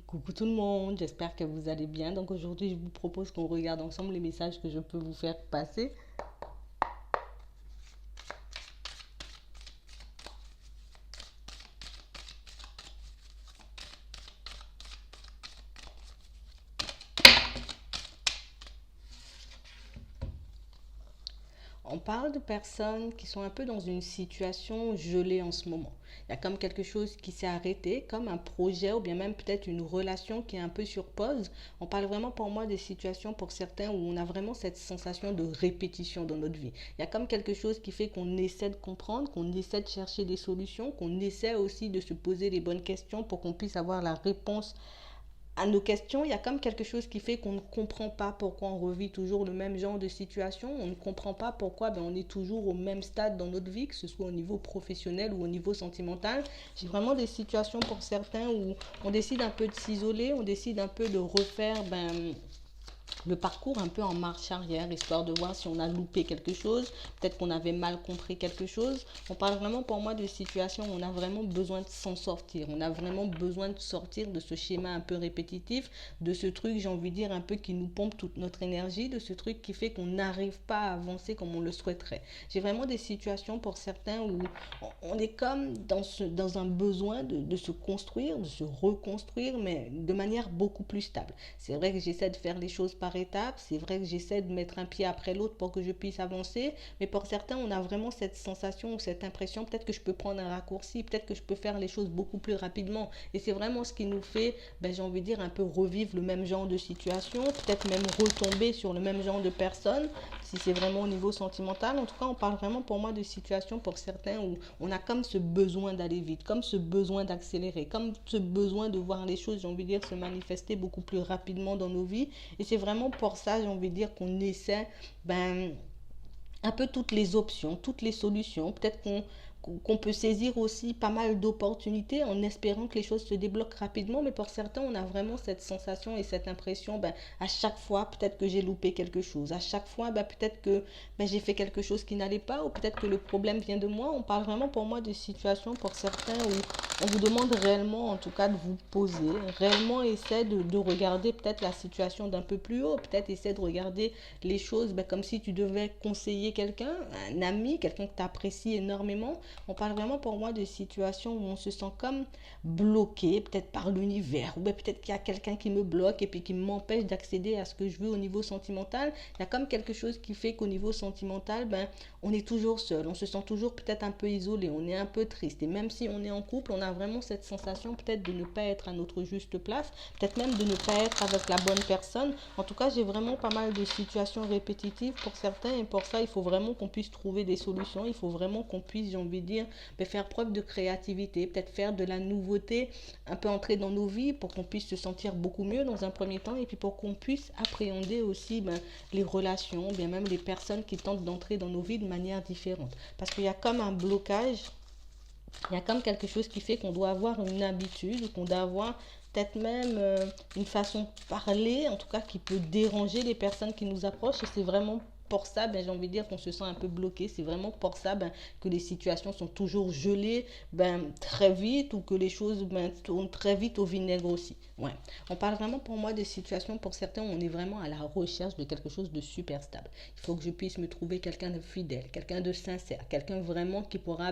Coucou tout le monde, j'espère que vous allez bien. Donc aujourd'hui, je vous propose qu'on regarde ensemble les messages que je peux vous faire passer. On parle de personnes qui sont un peu dans une situation gelée en ce moment. Il y a comme quelque chose qui s'est arrêté, comme un projet ou bien même peut-être une relation qui est un peu sur pause. On parle vraiment pour moi des situations pour certains où on a vraiment cette sensation de répétition dans notre vie. Il y a comme quelque chose qui fait qu'on essaie de comprendre, qu'on essaie de chercher des solutions, qu'on essaie aussi de se poser les bonnes questions pour qu'on puisse avoir la réponse à nos questions. Il y a comme quelque chose qui fait qu'on ne comprend pas pourquoi on revit toujours le même genre de situation. On ne comprend pas pourquoi on est toujours au même stade dans notre vie, que ce soit au niveau professionnel ou au niveau sentimental. J'ai vraiment des situations pour certains où on décide un peu de s'isoler, on décide un peu de refaire le parcours un peu en marche arrière, histoire de voir si on a loupé quelque chose, peut-être qu'on avait mal compris quelque chose. On parle vraiment pour moi de situations où on a vraiment besoin de s'en sortir. On a vraiment besoin de sortir de ce schéma un peu répétitif, de ce truc, j'ai envie de dire, un peu qui nous pompe toute notre énergie, de ce truc qui fait qu'on n'arrive pas à avancer comme on le souhaiterait. J'ai vraiment des situations pour certains où on est comme dans un besoin de se construire, de se reconstruire, mais de manière beaucoup plus stable. C'est vrai que j'essaie de faire les choses par étapes, c'est vrai que j'essaie de mettre un pied après l'autre pour que je puisse avancer, mais pour certains, on a vraiment cette sensation ou cette impression, peut-être que je peux prendre un raccourci, peut-être que je peux faire les choses beaucoup plus rapidement. Et c'est vraiment ce qui nous fait, j'ai envie de dire, un peu revivre le même genre de situation, peut-être même retomber sur le même genre de personnes, si c'est vraiment au niveau sentimental. En tout cas, on parle vraiment pour moi de situations pour certains où on a comme ce besoin d'aller vite, comme ce besoin d'accélérer, comme ce besoin de voir les choses, j'ai envie de dire, se manifester beaucoup plus rapidement dans nos vies. Et c'est vraiment pour ça, j'ai envie de dire, qu'on essaie un peu toutes les options, toutes les solutions. Peut-être qu'on peut saisir aussi pas mal d'opportunités en espérant que les choses se débloquent rapidement. Mais pour certains, on a vraiment cette sensation et cette impression, à chaque fois, peut-être que j'ai loupé quelque chose. À chaque fois, peut-être que j'ai fait quelque chose qui n'allait pas ou peut-être que le problème vient de moi. On parle vraiment pour moi de situations pour certains où on vous demande réellement, en tout cas, de vous poser, réellement essayer de regarder peut-être la situation d'un peu plus haut, peut-être essayer de regarder les choses comme si tu devais conseiller quelqu'un, un ami, quelqu'un que tu apprécies énormément. On parle vraiment pour moi de situations où on se sent comme bloqué, peut-être par l'univers, ou peut-être qu'il y a quelqu'un qui me bloque et puis qui m'empêche d'accéder à ce que je veux au niveau sentimental. Il y a comme quelque chose qui fait qu'au niveau sentimental, on est toujours seul, on se sent toujours peut-être un peu isolé, on est un peu triste. Et même si on est en couple, on a vraiment cette sensation peut-être de ne pas être à notre juste place, peut-être même de ne pas être avec la bonne personne. En tout cas, j'ai vraiment pas mal de situations répétitives pour certains et pour ça, il faut vraiment qu'on puisse trouver des solutions. Il faut vraiment qu'on puisse, j'ai envie de dire, faire preuve de créativité, peut-être faire de la nouveauté, un peu entrer dans nos vies pour qu'on puisse se sentir beaucoup mieux dans un premier temps et puis pour qu'on puisse appréhender aussi les relations, bien même les personnes qui tentent d'entrer dans nos vies de manière différente. Parce qu'il y a comme un blocage, il y a comme quelque chose qui fait qu'on doit avoir une habitude, qu'on doit avoir peut-être même une façon de parler, en tout cas qui peut déranger les personnes qui nous approchent. Et c'est vraiment pour ça, j'ai envie de dire qu'on se sent un peu bloqué. C'est vraiment pour ça que les situations sont toujours gelées très vite ou que les choses tournent très vite au vinaigre aussi. Ouais. On parle vraiment pour moi de situations pour certains où on est vraiment à la recherche de quelque chose de super stable. Il faut que je puisse me trouver quelqu'un de fidèle, quelqu'un de sincère, quelqu'un vraiment qui pourra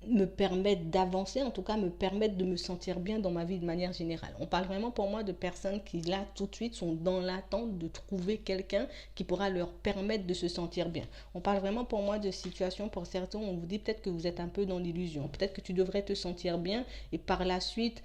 me permettre d'avancer, en tout cas me permettre de me sentir bien dans ma vie de manière générale. On parle vraiment pour moi de personnes qui là tout de suite sont dans l'attente de trouver quelqu'un qui pourra leur permettre de se sentir bien. On parle vraiment pour moi de situations pour certains, on vous dit peut-être que vous êtes un peu dans l'illusion, peut-être que tu devrais te sentir bien et par la suite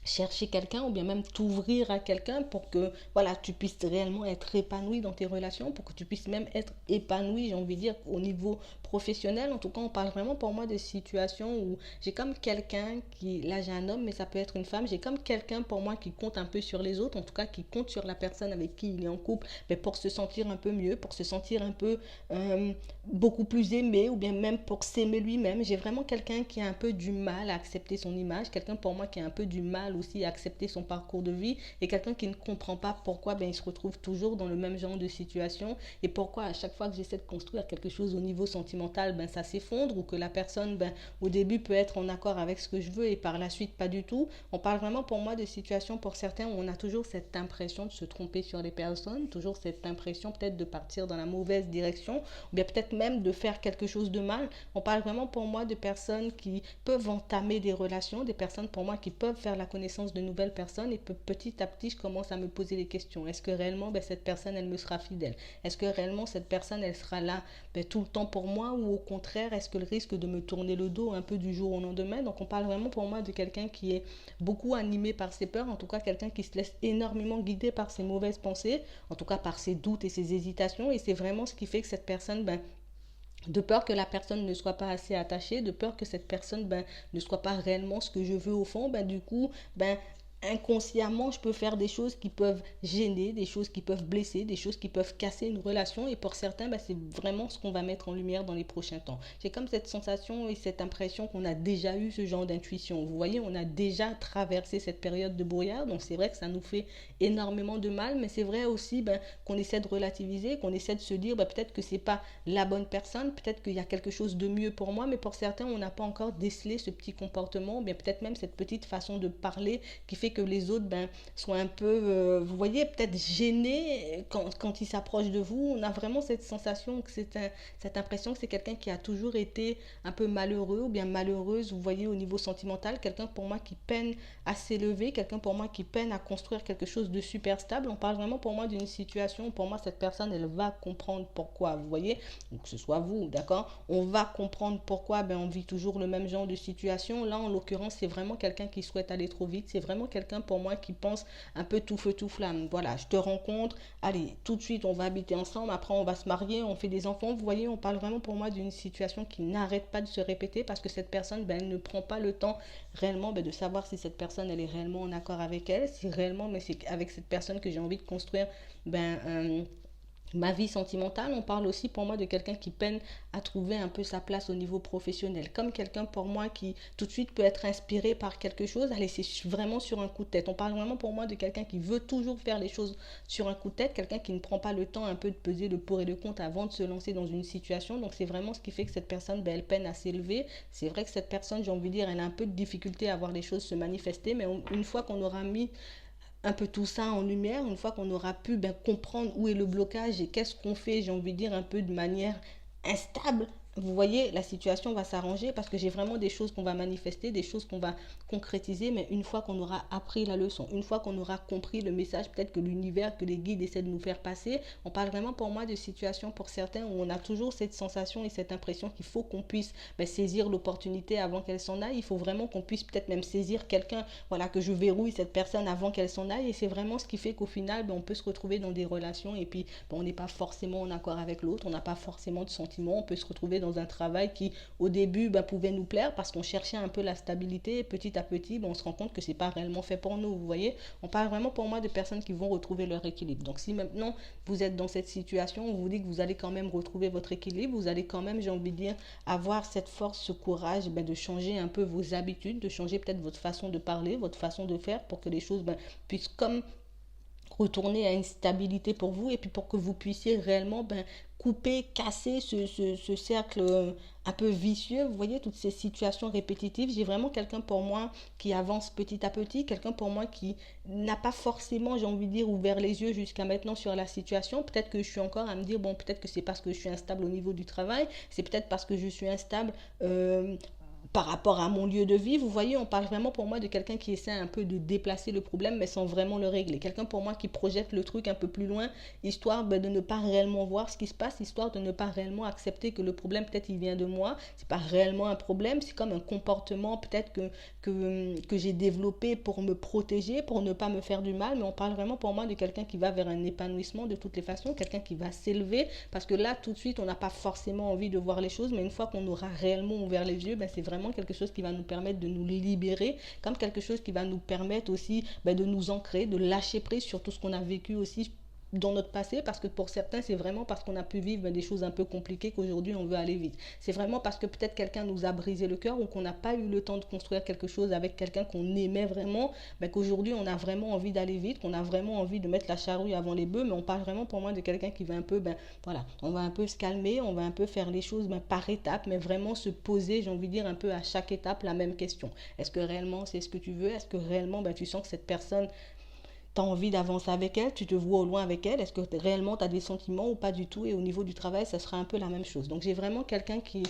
chercher quelqu'un ou bien même t'ouvrir à quelqu'un pour que voilà tu puisses réellement être épanoui dans tes relations, pour que tu puisses même être épanoui, j'ai envie de dire, au niveau professionnel. En tout cas, on parle vraiment pour moi de situations où j'ai comme quelqu'un qui, là j'ai un homme mais ça peut être une femme, j'ai comme quelqu'un pour moi qui compte un peu sur les autres, en tout cas qui compte sur la personne avec qui il est en couple, mais pour se sentir un peu mieux, pour se sentir un peu beaucoup plus aimé ou bien même pour s'aimer lui-même. J'ai vraiment quelqu'un qui a un peu du mal à accepter son image, quelqu'un pour moi qui a un peu du mal mal aussi à accepter son parcours de vie, et quelqu'un qui ne comprend pas pourquoi il se retrouve toujours dans le même genre de situation, et pourquoi à chaque fois que j'essaie de construire quelque chose au niveau sentimental, ça s'effondre, ou que la personne au début peut être en accord avec ce que je veux et par la suite pas du tout. On parle vraiment pour moi de situations pour certains où on a toujours cette impression de se tromper sur les personnes, toujours cette impression peut-être de partir dans la mauvaise direction, ou bien peut-être même de faire quelque chose de mal. On parle vraiment pour moi de personnes qui peuvent entamer des relations, des personnes pour moi qui peuvent faire la connaissance de nouvelles personnes, et petit à petit je commence à me poser des questions. Est-ce que réellement cette personne elle me sera fidèle? Est-ce que réellement cette personne elle sera là tout le temps pour moi, ou au contraire est-ce qu'elle risque de me tourner le dos un peu du jour au lendemain? Donc on parle vraiment pour moi de quelqu'un qui est beaucoup animé par ses peurs, en tout cas quelqu'un qui se laisse énormément guider par ses mauvaises pensées, en tout cas par ses doutes et ses hésitations, et c'est vraiment ce qui fait que cette personne de peur que la personne ne soit pas assez attachée, de peur que cette personne ne soit pas réellement ce que je veux au fond, du coup, inconsciemment, je peux faire des choses qui peuvent gêner, des choses qui peuvent blesser, des choses qui peuvent casser une relation. Et pour certains, c'est vraiment ce qu'on va mettre en lumière dans les prochains temps. J'ai comme cette sensation et cette impression qu'on a déjà eu ce genre d'intuition. Vous voyez, on a déjà traversé cette période de brouillard. Donc c'est vrai que ça nous fait énormément de mal. Mais c'est vrai aussi qu'on essaie de relativiser, qu'on essaie de se dire peut-être que c'est pas la bonne personne, peut-être qu'il y a quelque chose de mieux pour moi. Mais pour certains, on n'a pas encore décelé ce petit comportement, bien peut-être même cette petite façon de parler qui fait que les autres sont un peu, vous voyez, peut-être gênés quand ils s'approchent de vous. On a vraiment cette sensation, que cette impression que c'est quelqu'un qui a toujours été un peu malheureux ou bien malheureuse, vous voyez, au niveau sentimental. Quelqu'un pour moi qui peine à s'élever, quelqu'un pour moi qui peine à construire quelque chose de super stable. On parle vraiment pour moi d'une situation, pour moi cette personne, elle va comprendre pourquoi, vous voyez, donc que ce soit vous, d'accord, on va comprendre pourquoi on vit toujours le même genre de situation. Là, en l'occurrence, c'est vraiment quelqu'un qui souhaite aller trop vite, c'est vraiment quelqu'un pour moi qui pense un peu tout feu tout flamme. Voilà, je te rencontre, allez, tout de suite on va habiter ensemble, après on va se marier, on fait des enfants. Vous voyez, on parle vraiment pour moi d'une situation qui n'arrête pas de se répéter, parce que cette personne elle ne prend pas le temps réellement de savoir si cette personne elle est réellement en accord avec elle, si réellement c'est avec cette personne que j'ai envie de construire ma vie sentimentale. On parle aussi pour moi de quelqu'un qui peine à trouver un peu sa place au niveau professionnel, comme quelqu'un pour moi qui tout de suite peut être inspiré par quelque chose. Allez, c'est vraiment sur un coup de tête. On parle vraiment pour moi de quelqu'un qui veut toujours faire les choses sur un coup de tête, quelqu'un qui ne prend pas le temps un peu de peser le pour et le contre avant de se lancer dans une situation. Donc c'est vraiment ce qui fait que cette personne elle peine à s'élever. C'est vrai que cette personne, j'ai envie de dire, elle a un peu de difficulté à voir les choses se manifester, mais une fois qu'on aura mis un peu tout ça en lumière, une fois qu'on aura pu comprendre où est le blocage et qu'est-ce qu'on fait, j'ai envie de dire, un peu de manière instable, vous voyez, la situation va s'arranger, parce que j'ai vraiment des choses qu'on va manifester, des choses qu'on va concrétiser, mais une fois qu'on aura appris la leçon, une fois qu'on aura compris le message, peut-être que l'univers, que les guides essaient de nous faire passer. On parle vraiment pour moi de situations pour certains où on a toujours cette sensation et cette impression qu'il faut qu'on puisse saisir l'opportunité avant qu'elle s'en aille. Il faut vraiment qu'on puisse peut-être même saisir quelqu'un, voilà, que je verrouille cette personne avant qu'elle s'en aille, et c'est vraiment ce qui fait qu'au final, on peut se retrouver dans des relations et puis on n'est pas forcément en accord avec l'autre, on n'a pas forcément de sentiments, on peut se retrouver dans un travail qui au début pouvait nous plaire parce qu'on cherchait un peu la stabilité, et petit à petit on se rend compte que c'est pas réellement fait pour nous. Vous voyez, on parle vraiment pour moi de personnes qui vont retrouver leur équilibre. Donc si maintenant vous êtes dans cette situation, on vous dit que vous allez quand même retrouver votre équilibre, vous allez quand même, j'ai envie de dire, avoir cette force, ce courage de changer un peu vos habitudes, de changer peut-être votre façon de parler, votre façon de faire, pour que les choses puissent comme retourner à une stabilité pour vous, et puis pour que vous puissiez réellement couper, casser ce cercle un peu vicieux. Vous voyez, toutes ces situations répétitives. J'ai vraiment quelqu'un pour moi qui avance petit à petit, quelqu'un pour moi qui n'a pas forcément, j'ai envie de dire, ouvert les yeux jusqu'à maintenant sur la situation. Peut-être que je suis encore à me dire, bon, peut-être que c'est parce que je suis instable au niveau du travail, c'est peut-être parce que je suis instable par rapport à mon lieu de vie. Vous voyez, on parle vraiment pour moi de quelqu'un qui essaie un peu de déplacer le problème, mais sans vraiment le régler. Quelqu'un pour moi qui projette le truc un peu plus loin, histoire de ne pas réellement voir ce qui se passe, histoire de ne pas réellement accepter que le problème, peut-être il vient de moi, c'est pas réellement un problème, c'est comme un comportement peut-être que j'ai développé pour me protéger, pour ne pas me faire du mal. Mais on parle vraiment pour moi de quelqu'un qui va vers un épanouissement de toutes les façons, quelqu'un qui va s'élever, parce que là, tout de suite, on n'a pas forcément envie de voir les choses, mais une fois qu'on aura réellement ouvert les yeux, c'est vraiment quelque chose qui va nous permettre de nous libérer, comme quelque chose qui va nous permettre aussi de nous ancrer, de lâcher prise sur tout ce qu'on a vécu aussi dans notre passé, parce que pour certains, c'est vraiment parce qu'on a pu vivre des choses un peu compliquées qu'aujourd'hui on veut aller vite. C'est vraiment parce que peut-être quelqu'un nous a brisé le cœur ou qu'on n'a pas eu le temps de construire quelque chose avec quelqu'un qu'on aimait vraiment, qu'aujourd'hui on a vraiment envie d'aller vite, qu'on a vraiment envie de mettre la charrue avant les bœufs. Mais on parle vraiment pour moi de quelqu'un qui va un peu, voilà, on va un peu se calmer, on va un peu faire les choses par étapes, mais vraiment se poser, j'ai envie de dire, un peu à chaque étape la même question. Est-ce que réellement c'est ce que tu veux? Est-ce que réellement tu sens que cette personne, tu as envie d'avancer avec elle, tu te vois au loin avec elle, est-ce que réellement tu as des sentiments ou pas du tout? Et au niveau du travail, ça sera un peu la même chose. Donc j'ai vraiment quelqu'un qui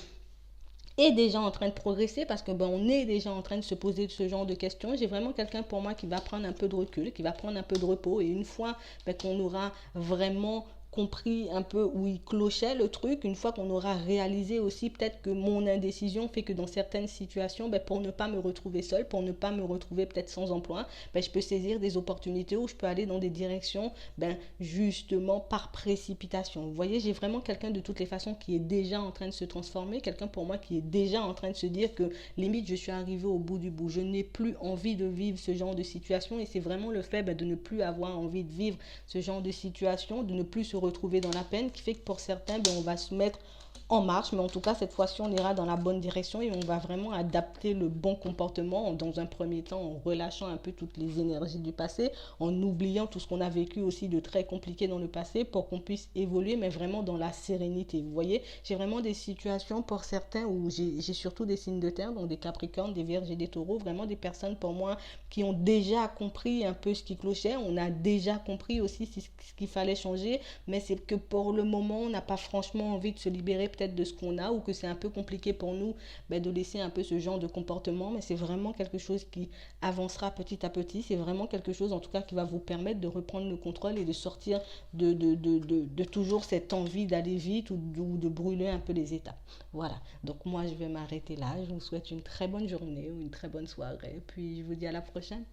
est déjà en train de progresser, parce que on est déjà en train de se poser ce genre de questions. J'ai vraiment quelqu'un pour moi qui va prendre un peu de recul, qui va prendre un peu de repos, et une fois qu'on aura vraiment compris un peu où il clochait le truc, une fois qu'on aura réalisé aussi peut-être que mon indécision fait que dans certaines situations, pour ne pas me retrouver seule, pour ne pas me retrouver peut-être sans emploi, je peux saisir des opportunités où je peux aller dans des directions justement par précipitation. Vous voyez, j'ai vraiment quelqu'un de toutes les façons qui est déjà en train de se transformer, quelqu'un pour moi qui est déjà en train de se dire que limite je suis arrivée au bout du bout, je n'ai plus envie de vivre ce genre de situation. Et c'est vraiment le fait de ne plus avoir envie de vivre ce genre de situation, de ne plus se retrouver dans la peine, qui fait que pour certains, on va se mettre en marche, mais en tout cas cette fois-ci on ira dans la bonne direction et on va vraiment adapter le bon comportement dans un premier temps, en relâchant un peu toutes les énergies du passé, en oubliant tout ce qu'on a vécu aussi de très compliqué dans le passé, pour qu'on puisse évoluer, mais vraiment dans la sérénité. Vous voyez, j'ai vraiment des situations pour certains où j'ai surtout des signes de terre, donc des capricornes, des vierges et des taureaux, vraiment des personnes pour moi qui ont déjà compris un peu ce qui clochait, on a déjà compris aussi ce qu'il fallait changer, mais c'est que pour le moment on n'a pas franchement envie de se libérer peut-être de ce qu'on a, ou que c'est un peu compliqué pour nous de laisser un peu ce genre de comportement. Mais c'est vraiment quelque chose qui avancera petit à petit, c'est vraiment quelque chose en tout cas qui va vous permettre de reprendre le contrôle et de sortir de toujours cette envie d'aller vite ou de brûler un peu les étapes. Voilà, donc moi je vais m'arrêter là, je vous souhaite une très bonne journée ou une très bonne soirée, puis je vous dis à la prochaine.